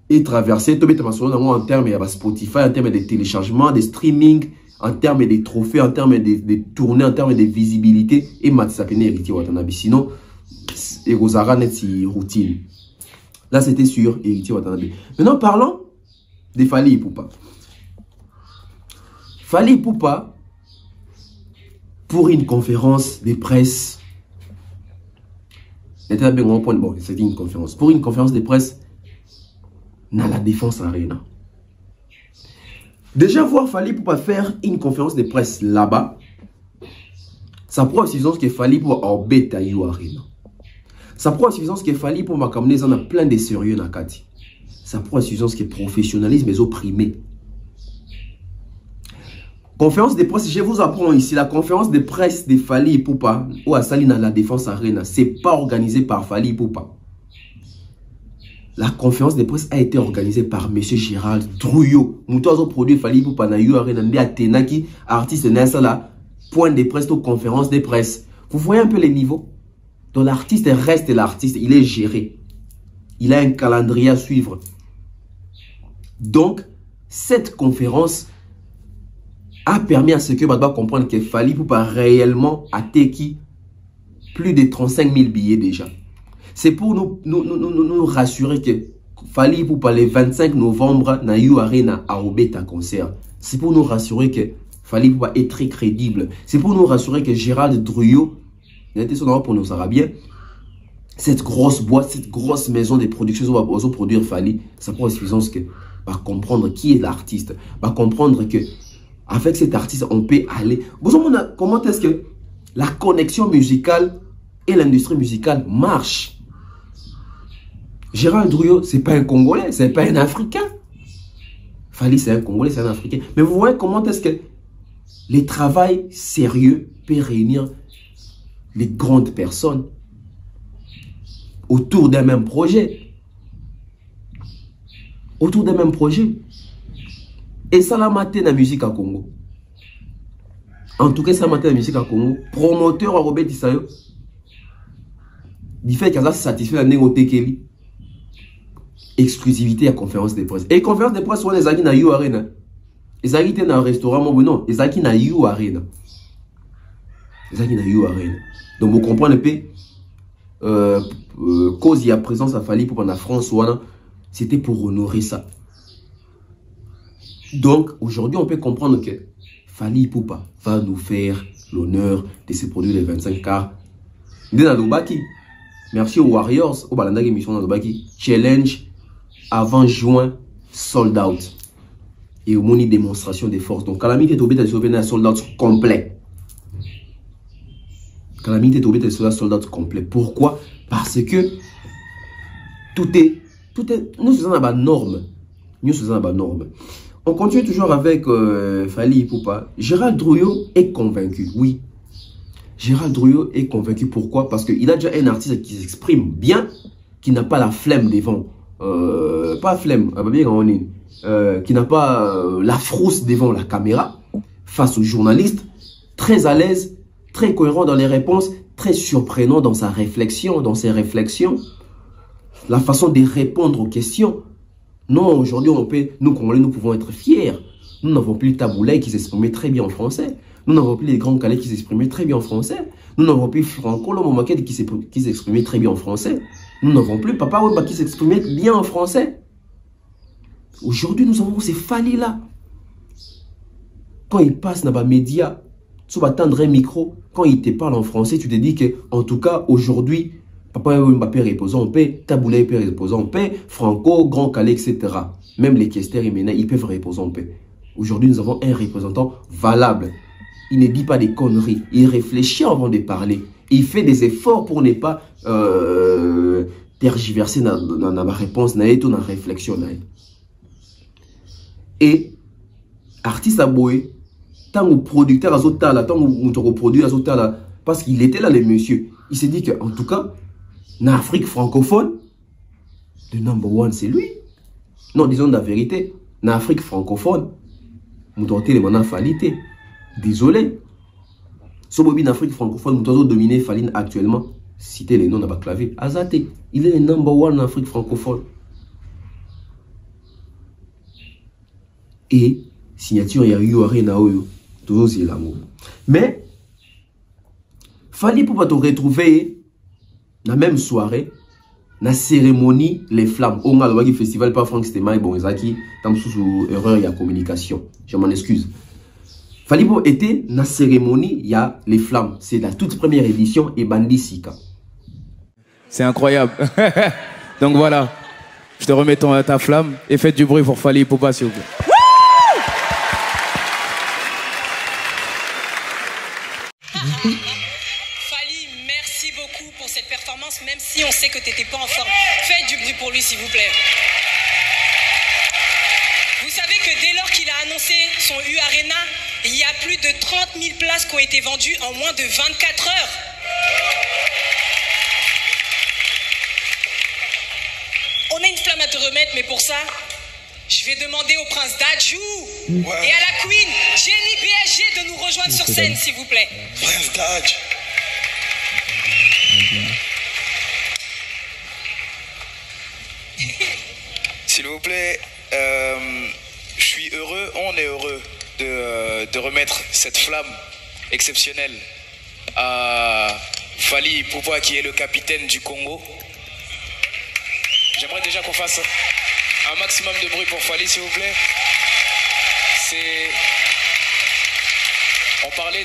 Et traverser, en termes de Spotify, en termes de téléchargement, de streaming, en termes de trophées, en termes de tournées, en termes de visibilité, et Matsapene Héritier Watanabe. Sinon, et Rosara net si routine. Là, c'était sur héritier Watanabe. Maintenant, parlons de Fali Ipupa. Fali Ipupa, pour une conférence de presse, bon, c'était une conférence. Pour une conférence de presse, dans la Défense Arena. Déjà, voir Fali Ipupa faire une conférence de presse là-bas, ça prouve suffisance que Fali Ipupa en bêta you Arena. Ça prouve suffisance qu'il fallait pour m'accompagner dans plein de sérieux dans Kati. Ça prouve suffisance que professionnalisme est opprimé. Conférence de presse, je vous apprends ici, la conférence de presse de Fali Ipupa ou à Sali dans la Défense Arena, c'est pas organisé par Fali Ipupa. La conférence de presse a été organisée par M. Gérald Drouillot. Nous avons produit Fali Ipupa na You Arena, ndi Atenaki, artiste Nassala, point de presse ou conférence de presse. Vous voyez un peu les niveaux? Donc l'artiste reste l'artiste, il est géré. Il a un calendrier à suivre. Donc, cette conférence a permis à ce que Badba comprenne qu'il fallait pour pas réellement attaquer plus de 35 000 billets déjà. C'est pour nous rassurer que fallait pour pas le 25 novembre na You Arena à Obeta concert. C'est pour nous rassurer que fallait pour pas être très crédible. C'est pour nous rassurer que Gérald Drouillot, pour nos Arabiens, cette grosse boîte, cette grosse maison de production va produire Fali, ça prend suffisance que va comprendre qui est l'artiste, va comprendre que avec cet artiste on peut aller. Comment est-ce que la connexion musicale et l'industrie musicale marche? Gérald Drouillot, c'est pas un Congolais, c'est pas un Africain. Fally, c'est un Congolais, c'est un Africain. Mais vous voyez comment est-ce que les travail sérieux peut réunir les grandes personnes autour d'un même projet. Autour d'un même projet. Et ça l'a maté la musique à Congo. En tout cas, ça l'a maté la musique à Congo. Promoteur à Robert Tissayo. Il fait qu'il a satisfait la Négotekeli. Exclusivité à conférence de presse. Et conférence de presse, on les a dit dans You Arena. Les a dit dans un restaurant, mais non, les a dit dans You Arena. Les a dit dans You Arena. Donc, vous comprenez un peu, cause il y a présence à Fally pour la France, c'était pour honorer ça. Donc, aujourd'hui, on peut comprendre que Fally Ipupa va nous faire l'honneur de se produire les 25K. Merci aux Warriors, au Balanda émission dans Lobaki. Challenge avant juin, sold out. Et au moni démonstration des forces. Donc, Calamité est obligé de sauver un sold out complet. Calamité est obligé de sauver un sold out complet. Pourquoi? Parce que tout est, nous faisons la norme. Nous faisons la norme. On continue toujours avec Fally Ipupa. Gérald Drouillot est convaincu, oui. Gérald Drouillot est convaincu. Pourquoi? Parce qu'il a déjà un artiste qui s'exprime bien, qui n'a pas la flemme devant. Pas flemme, qui n'a pas la frousse devant la caméra, face aux journalistes, très à l'aise, très cohérent dans les réponses, très surprenant dans sa réflexion, dans ses réflexions, la façon de répondre aux questions. Non, aujourd'hui, nous, Congolais, nous pouvons être fiers. Nous n'avons plus Taboulay qui s'exprimait très bien en français. Nous n'avons plus les grands Calais qui s'exprimaient très bien en français. Nous n'avons plus Franco Lomomaked qui s'exprimait très bien en français. Nous n'avons plus Papa Wemba qui s'exprimait bien en français. Aujourd'hui, nous avons ces Fally là. Quand il passe dans les médias, tu vas tendre un micro. Quand il te parle en français, tu te dis que, en tout cas, aujourd'hui, Papa Wemba peut reposer en paix, Taboulay peut reposer en paix, Franco, Grand Calais, etc. Même les Kester et Mena, ils peuvent reposer en paix. Aujourd'hui, nous avons un représentant valable. Il ne dit pas des conneries. Il réfléchit avant de parler. Il fait des efforts pour ne pas tergiverser dans ma réponse, dans la réflexion. Et, artiste à Boé, tant que producteur à Zotala, tant que produit à Zotala, parce qu'il était là, le monsieur, il s'est dit qu'en tout cas, en Afrique francophone, le number one, c'est lui. Non, disons la vérité, en Afrique francophone, nous devons les Fally. Désolé. Si vous en Afrique francophone, nous avons dominé Fally actuellement. Citez les noms dans le clavier. Azate, il est le number one en Afrique francophone. Et signature, il y a eu Arena Oyo. Toujours c'est l'amour. Mais, Fally pour te retrouver dans la même soirée, dans la cérémonie Les Flammes. On a le festival, pas Franck Stémaï, bon, Zaki, dans sous erreur, il y a communication. Je m'en excuse. Fally était dans la cérémonie, il y a Les Flammes. C'est la toute première édition et Bandi Sika. C'est incroyable. Donc voilà, je te remets ta flamme et faites du bruit pour Fally Ipupa, s'il vous plaît. Fally, merci beaucoup pour cette performance, même si on sait que tu n'étais pas en forme. Faites du bruit pour lui, s'il vous plaît. Vous savez que dès lors qu'il a annoncé son U Arena, il y a plus de 30 000 places qui ont été vendues en moins de 24 heures. On a une flamme à te remettre, mais pour ça, je vais demander au prince Dadju et à la queen Jenny BSG de nous rejoindre sur scène, s'il vous plaît. Prince Dadju. S'il vous plaît, je suis heureux, on est heureux de remettre cette flamme exceptionnelle à Fally Ipupa, qui est le capitaine du Congo. J'aimerais déjà qu'on fasse un maximum de bruit pour Fally, s'il vous plaît. On parlait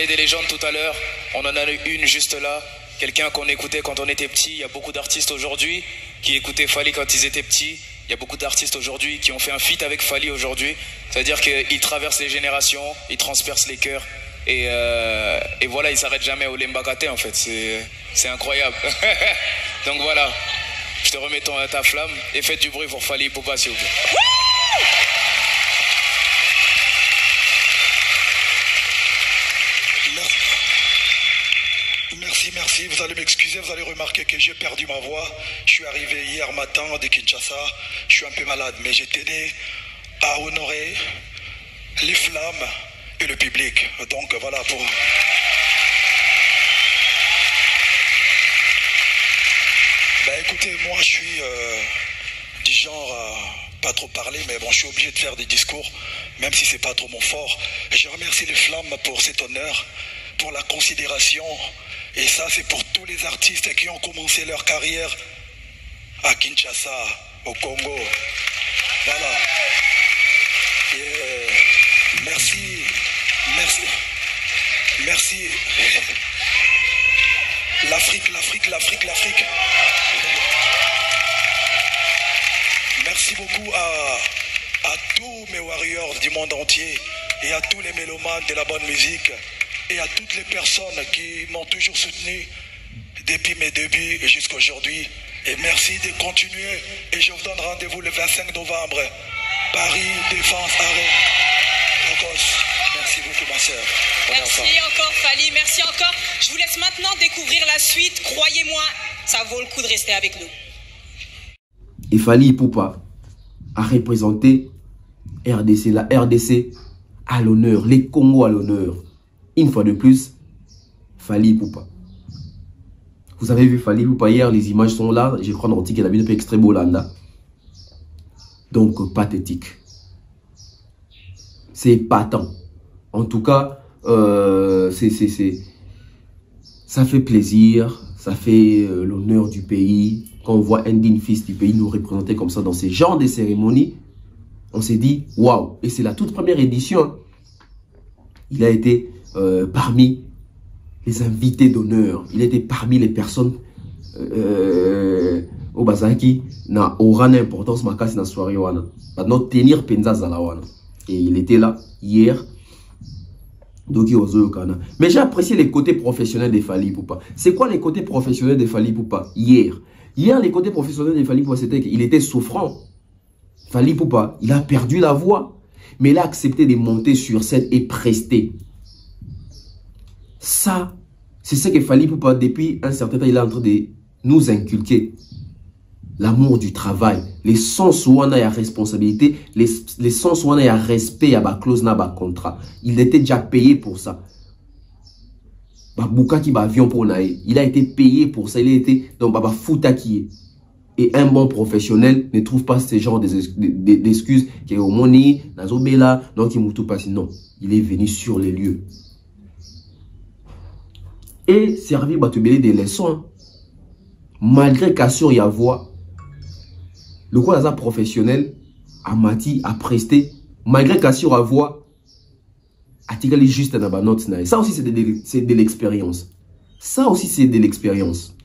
des légendes tout à l'heure. On en a une juste là. Quelqu'un qu'on écoutait quand on était petit. Il y a beaucoup d'artistes aujourd'hui qui écoutaient Fally quand ils étaient petits. Il y a beaucoup d'artistes aujourd'hui qui ont fait un feat avec Fally aujourd'hui. C'est-à-dire qu'ils traversent les générations, ils transpercent les cœurs. Et voilà, ils s'arrêtent jamais au Lembakate en fait. C'est incroyable. Donc voilà. Je te remets ta flamme et faites du bruit pour Fally Ipupa, s'il vous plaît. Merci. Vous allez m'excuser, vous allez remarquer que j'ai perdu ma voix. Je suis arrivé hier matin de Kinshasa. Je suis un peu malade, mais j'ai tenu à honorer les flammes et le public. Donc voilà pour... Ben écoutez, moi je suis du genre pas trop parler, mais bon, je suis obligé de faire des discours, même si c'est pas trop mon fort. Je remercie les flammes pour cet honneur, pour la considération. Et ça, c'est pour tous les artistes qui ont commencé leur carrière à Kinshasa, au Congo. Voilà. Et merci. L'Afrique. Merci beaucoup à tous mes warriors du monde entier et à tous les mélomanes de la bonne musique et à toutes les personnes qui m'ont toujours soutenu depuis mes débuts jusqu'à aujourd'hui. Et merci de continuer. Et je vous donne rendez-vous le 25 novembre. Paris, Défense, Arène, Lagos. Merci beaucoup, ma sœur. Merci encore, Fally. Merci encore. Je vous laisse maintenant découvrir la suite. Croyez-moi, ça vaut le coup de rester avec nous. Et Fally Ipupa a représenté RDC, la RDC à l'honneur, les Congos à l'honneur. Une fois de plus, Fally Ipupa. Vous avez vu Fally Ipupa hier, les images sont là. Je crois dans le ticket, la vidéo extrait Bolanda. Donc, pathétique. C'est épatant. En tout cas, ça fait plaisir, ça fait l'honneur du pays. Quand on voit un digne fils du pays nous représenter comme ça dans ces genres de cérémonies, on s'est dit, waouh! Et c'est la toute première édition. Il a été parmi les invités d'honneur. Il a été parmi les personnes au Bazaki na aura une importance makasi na soirée wana. Maintenant tenir penza zalawana. Et il était là hier. Donc mais j'ai apprécié les côtés professionnels de Fally Ipupa. C'est quoi les côtés professionnels de Fally Ipupa hier? Hier, les côtés professionnels de Fally Ipupa, c'était qu'il était souffrant. Fally Ipupa, il a perdu la voix. Mais il a accepté de monter sur scène et prester. Ça, c'est ce que Fally Ipupa, depuis un certain temps, il est en train de nous inculquer. L'amour du travail. Les sens où on a la responsabilité, les sens où on a le respect à la clause na ba contrat. Il était déjà payé pour ça. Avion pour naï. Il a été payé pour ça. Il a été donc foutaki. Et un bon professionnel ne trouve pas ce genre d'excuses qui est au moni, nazobela, donc il m'a tout passé. Non, il est venu sur les lieux. Et servi à te donner des leçons. Malgré qu'assure y a voix, le quoi là professionnel a mati a presté, malgré qu'assure à voix, a tiré juste dans la note. Ça aussi c'est de l'expérience. Ça aussi c'est de l'expérience.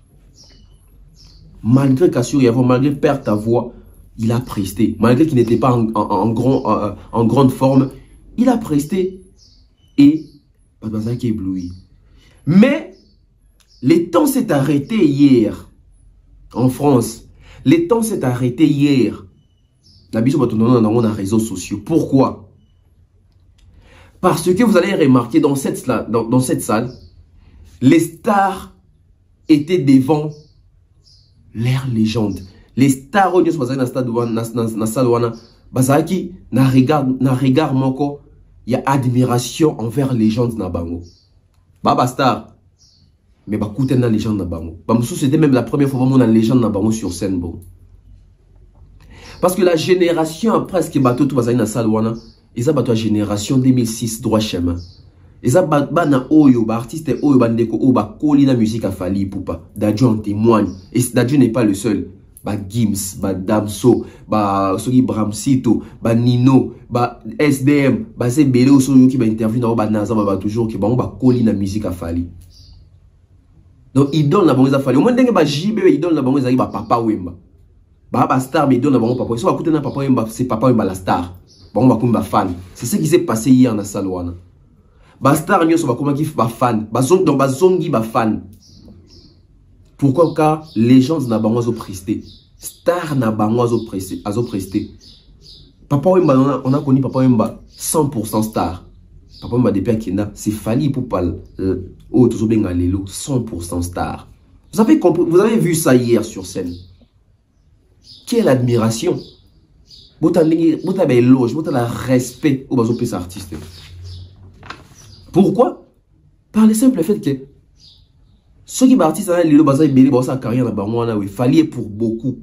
Malgré qu'assure y a voix, malgré perdre ta voix, il a presté. Malgré qu'il n'était pas en grande forme, il a presté et pas dans un qui ébloui. Mais le temps s'est arrêté hier en France. Le temps s'est arrêté hier. La biso dans les réseaux sociaux. Pourquoi? Parce que vous allez remarquer dans cette salle, les stars étaient devant leur légende. Les stars au dans salle bazaki na regard moko, il y a admiration envers les légende na bango. Baba star mais bah coûte une légende na bango. C'était même la première fois que on a une légende na bango sur scène bon. Parce que la génération après ce que bateau tout bazali na salle wana, eza bateau génération 2006 droit chemin. Eza bana oyo ba artiste oyo bandeko oyo ba koli na musique a Fally Ipupa. Dadju en témoigne. Et Dadju n'est pas le seul. Ba Gims, ba Damso, ba Sogi Bramsito, ba Nino, ba SDM, ba Zebele ou Soyo qui ba interview na ba Naza ba toujours qui ba koli na musique a Fally. Donc il donne la banque à Fally. Au moins dengue ba JB il donne la banque à papa Wemba. Ba star mais il donne la banque papa. Soit écouter na papa Wemba, c'est papa Wemba la star. Ba on ba fan. C'est ce qui s'est passé hier dans salle wana. Ba star nyo so ba comment qui ba fan. Ba zong donc ba zongi ba fan. Pourquoi car les gens na banque zo presté. star na bango azo presté. Papa Wemba, on a connu Papa Wemba 100% star. Papa Wemba depuis Akenda, c'est Fally Ipupa oh tout benga lelo 100% star. Vous avez vu ça hier sur scène. Quelle admiration. Bota éloge, bota la respect au bazo pes artiste. Pourquoi? Par le simple fait que ceux qui artistes dans le baza belé sa carrière na bango na Fally pour beaucoup.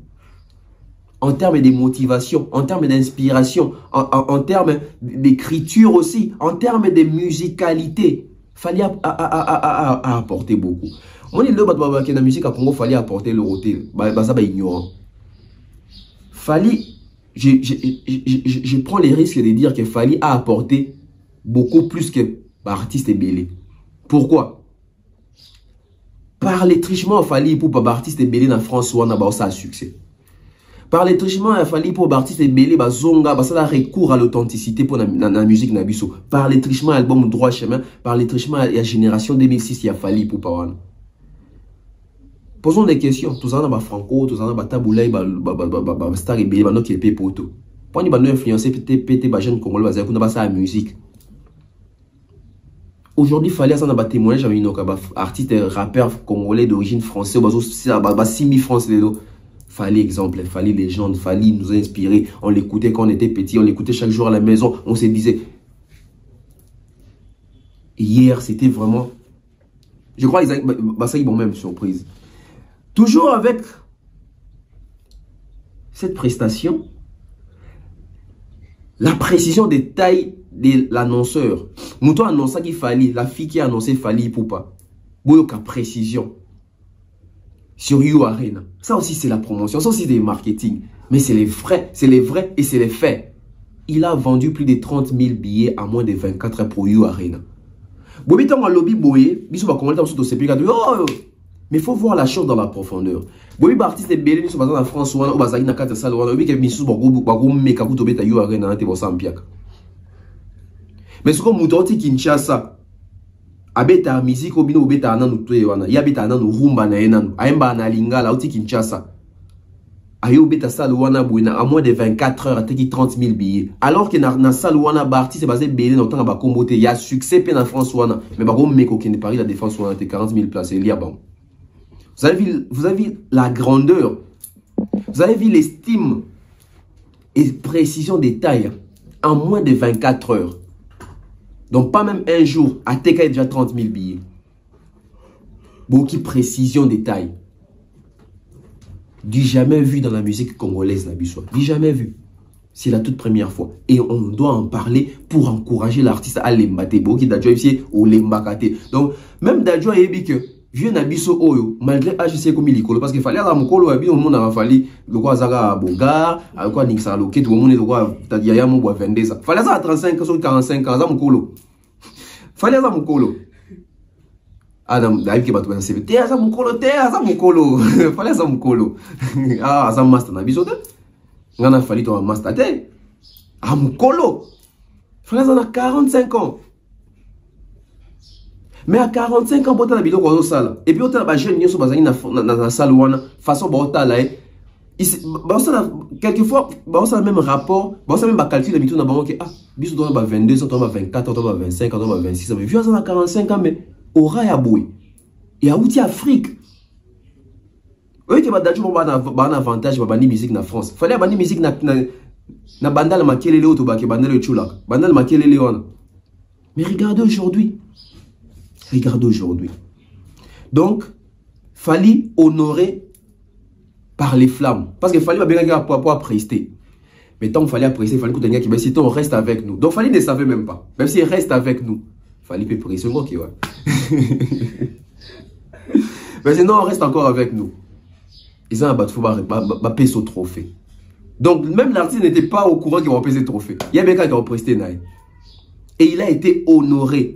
En termes de motivation, en termes d'inspiration, en termes d'écriture aussi, en termes de musicalité, Fally a apporté beaucoup. Moi, la musique à Congo, Fally a apporté le côté, ignorant. Fally, je prends les risques de dire que Fally a apporté beaucoup plus que l'artiste belé. Pourquoi? Par les trichements, Fally pour l'artiste belé dans France, on a ça succès. Par les trichements, il a fallu pour l'artiste belé, zonga, ça a recours à l'authenticité pour la musique nabiso. Par les trichements, album Droit Chemin, par les trichements, il y a Génération 2006, il a fallu pour Pawan. Posons des questions. Tous en a Franco, tous en a Taboulay, Star et Belé, qui est poto. Pour nous influencer, pété, jeune congolais, qu'on a ça à la musique. Aujourd'hui, il fallait ça dans témoignage avec un artiste, rappeur congolais d'origine française, 6000 francs les dos. Fally exemple, Fally légende, Fally nous a inspiré. On l'écoutait quand on était petit, on l'écoutait chaque jour à la maison. On se disait. Hier, c'était vraiment. Je crois qu'ils ont même surprise. Toujours avec cette prestation, la précision des tailles de l'annonceur. Mouton annonça qu'il fallait, la fille qui a annoncé Fally Ipupa. Boyoka précision. Sur You Arena. Ça aussi, c'est la promotion. Ça aussi, c'est le marketing. Mais c'est les vrais et c'est les faits. Il a vendu plus de 30 000 billets à moins de 24 heures pour You Arena. Mais il faut voir la chose dans la profondeur. Mais artiste est belé, nous sommes en France, ou en Bazali, Nakata Salwa, oui, qu'il y a You Arena, mais ce qu'on m'a dit Kinshasa, abeta musique obino obeta nanu tuewana yabeta nanu rumba na enanu aemba na lingala uti Kinshasa ayo obeta salwana buina à moins de 24 heures ateki 30 000 billets alors que na salwana barti c'est basé belé dans temps ba kombote il y a succès pe na France wana mais ba ko meko qui ne Paris la défense wana 40 000 places il y a bon vous avez vu la grandeur, vous avez vu l'estime et précision des tailles en moins de 24 heures. Donc, pas même un jour, à TK déjà 30 000 billets. Beaucoup de précision des tailles. Du jamais vu dans la musique congolaise, Nabiswa. Du jamais vu. C'est la toute première fois. Et on doit en parler pour encourager l'artiste à l'embate. Beaucoup d'adjoint ici ou l'embakate. Donc, même d'adjoint et que vieux Nabiso Oyo, malgré HC comme il parce qu'il fallait à la mokolo, et puis au monde a fallu le quoi Zaga Bogar, à quoi Nixa Loket, tout le monde est quoi Tadiaya Mou vendre ça. Fallait ça à 35 ans, 45 ans, ça mokolo. Fallait ça mokolo. Adam, Daïb qui va te penser, t'es à ça mokolo. Fallait ça mokolo. Ah, ça master Nabiso, on a fallu ton master, t'es à mokolo. Fallait ça à 45 ans. Mais à 45 ans, on a vidéo quoi ça. Et puis on a jeune qui sont basés dans la salle façon quelquefois on a même rapport, on a même calcul d'habitude on a ah, biso doit 22 ans, on a 24 ans, on a 25 ans, on a 26 ans. Mais vieux on a 45 ans mais aura ya boui. Et à outil Afrique. Oui que badaju ba na avantage ba bani musique na France. Fallait bani musique na bandal makelele auto ba ke bandal chula. Bandal makelele on. Mais regardez aujourd'hui. Regardez aujourd'hui. Donc, Fally honoré par les flammes. Parce que Fally va bien pouvoir prester. Mais tant qu'il fallait prester, il fallait que tu aies si on reste avec nous. Donc, Fally ne savait même pas. Même s'il reste avec nous, Fally peut presser. Ok, ouais. Mais sinon, on reste encore avec nous. Ils ont un battu, va payer son trophée. Donc, même l'artiste n'était pas au courant qu'il va payer ce trophée. Il y a bien quelqu'un qui va prester. Et il a été honoré.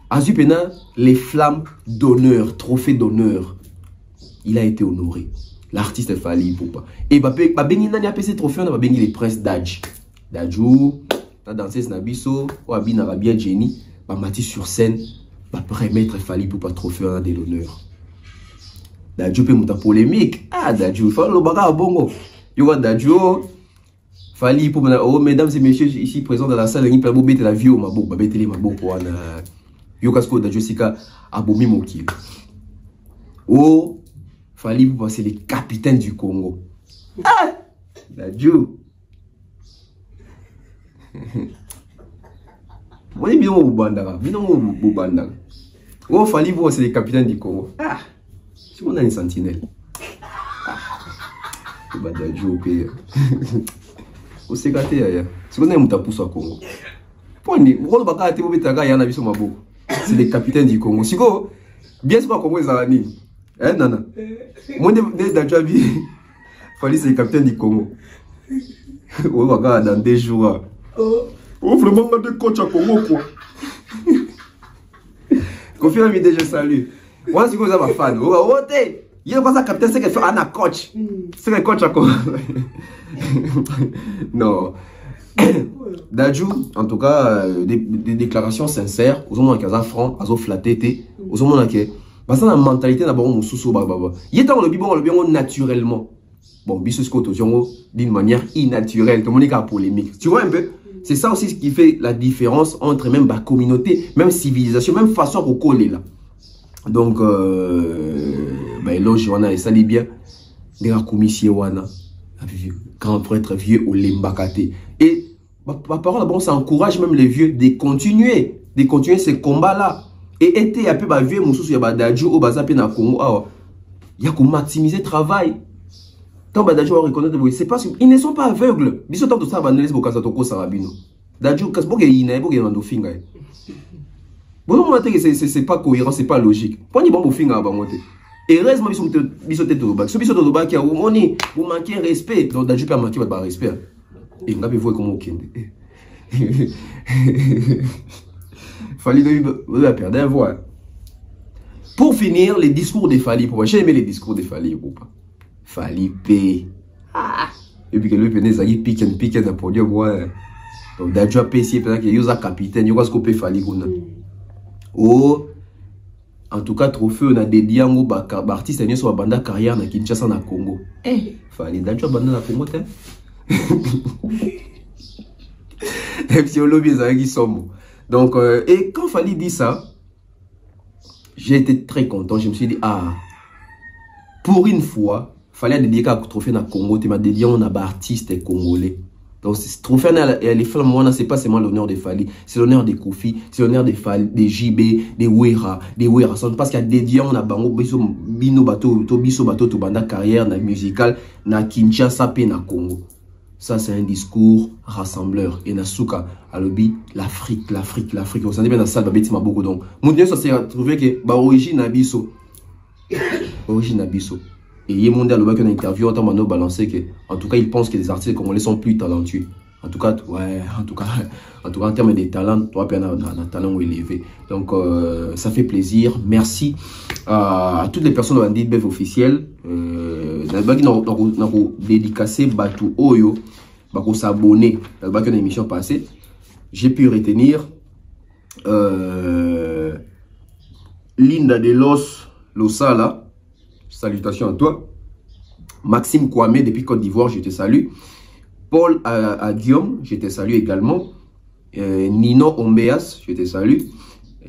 Azupena, les flammes d'honneur, trophée d'honneur. Il a été honoré. L'artiste Fally Ipupa. Et Bengi n'a pas ce trophée, on a Bengi les princes d'Adj. D'Adjou, la danseuse Nabiso, Wabi Narabia Jenny, Mati sur scène, remettre Fally Ipupa trophée de l'honneur. Dadju peut monter polémique. Ah, Dadju, il faut le bagarre à bongo. Il y a Dadju, Fali pour oh, mesdames et messieurs ici présents dans la salle, il peut bête la vie au mabo, bête les mabo pour un yo kasko Dadju sika abomi mokil. Oh, Fali pour passer les capitaines du Congo. Ah, Dadju. Moi, je suis Bubanda. Oh, Fali pour passer les capitaines du Congo. Ah, c'est mon une sentinelle. Ah, Dadju au pays. Au sécrété, c'est qu'on a un tapou sur Congo. C'est les capitaines du Congo. Si vous bien sûr, Congo est à eh, nana. Moi, Dadju, Fali, c'est les capitaines du Congo. On va regarder dans 2 jours. Oh, vraiment, on a des coachs à Congo, quoi. Confirme, je salue. Moi, si vous avez un fan, oh, t'es. Il y a pas ça, capitaine, c'est qu'elle fait un coach. C'est le coach à Congo. Non. Dadju, en tout cas, des déclarations sincères, aux hommes qui ont franc, aux hommes flattés, aux hommes qui ont la mentalité d'abord mon sous il est dans le bien naturellement. Bon, d'une manière innaturelle, tout le monde est polémique. Tu vois un peu? C'est ça aussi ce qui fait la différence entre même la communauté, même civilisation, même façon qu'on colle là. Donc, éloge wana et ça dit bien, des commissions wana, quand pour être vieux au lembakate. Et ma parole, bon, ça encourage même les vieux de continuer ces combats-là. Et été un peu vieux, mon souci, Dadju, au Bazapi na Congo, il y a qu'on maximiser le travail. Tant que Dadju va reconnaître, c'est pas ils ne sont pas aveugles. Ils sont tant que ça, ils ne sont pas sarabino. Dadju, qu'est-ce que il y a un finga. Bon, c'est pas cohérent, c'est pas logique. Pourquoi ils vont finga à monter? Heureusement, ils sont peut-être au bac. Ceux qui sont au bac, vous manquez respect. Donc Dadju peut manquer votre respect. Et vous avez vu comment il Fali va perdre un voix. Pour finir, les discours de Fali. J'ai aimé les discours de Fali. Fali P. Et puis que lui venait à piquer dans le podium. Donc Dadju a payé, peut-être qu'il y a un capitaine. Il y a un peu Fali. Oh, en tout cas, trophée, on a dédié à un artiste qui a une bande carrière dans Kinshasa, dans Congo. Fali Dadju a bande dans Congo. Et puis, on l'a bien qui sont. Donc, et quand Fali dit ça, j'ai été très content. Je me suis dit, pour une fois, il fallait dédier un trophée dans le Congo. Tu m'as dédié à un artiste congolais. Donc, ce trophée, les femmes, ce n'est pas seulement l'honneur de Fali, c'est l'honneur de Kofi, c'est l'honneur des JB, des Wera, parce qu'il y a dédié à un bango, bino bateau, to banda carrière, na musical, na Kinshasa, na Congo. Ça, c'est un discours rassembleur. Et Nasuka, Alobi, l'Afrique. Vous savez bien dans ça, Babeti m'a beaucoup donc. Mon Dieu, ça s'est retrouvé que, origine Abisso. Et il y a mon Dieu, le bac une interview, en tant que balancé que, en tout cas, il pense que les artistes congolais sont plus talentueux. En tout cas, en termes de talent, toi, tu as un talent élevé. Donc, ça fait plaisir. Merci à toutes les personnes de la BEV officielle. Dédicacé Batou Oyo, Bako s'abonner dans une émission passée. J'ai pu retenir Linda de Losala, salutations à toi. Maxime Kwame depuis Côte d'Ivoire, je te salue. Paul à Guillaume, je te salue également. Nino Ombeas, je te salue.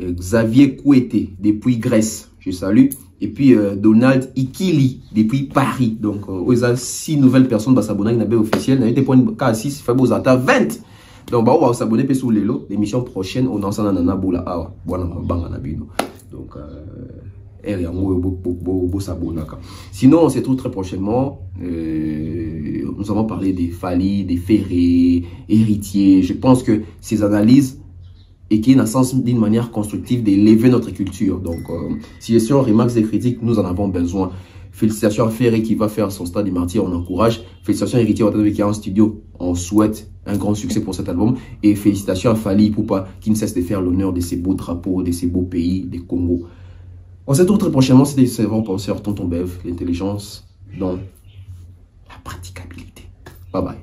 Xavier Kouete depuis Grèce, je salue. Et puis Donald Ikili depuis Paris. Donc, il y a 6 nouvelles personnes qui s'abonner à la officielle. Il y a des points de 6, Fabio Zata 20. Donc, on va s'abonner sur l'émission prochaine. On en a un boula. Donc, sinon, on se retrouve très prochainement. Nous allons parler des Fali, des Ferré, héritiers. Je pense que ces analyses et qui est dans le sens d'une manière constructive d'élever notre culture. Donc, si sur remarques et critiques, nous en avons besoin. Félicitations à Ferré qui va faire son stade des martyrs, on encourage. Félicitations à Héritier qui est en studio, on souhaite un grand succès pour cet album. Et félicitations à Fali Ipupa qui ne cesse de faire l'honneur de ces beaux drapeaux, de ces beaux pays, des Congo. On se retrouve très prochainement, c'était Servant Penseur, Tonton Bev, l'intelligence dans la praticabilité. Bye bye.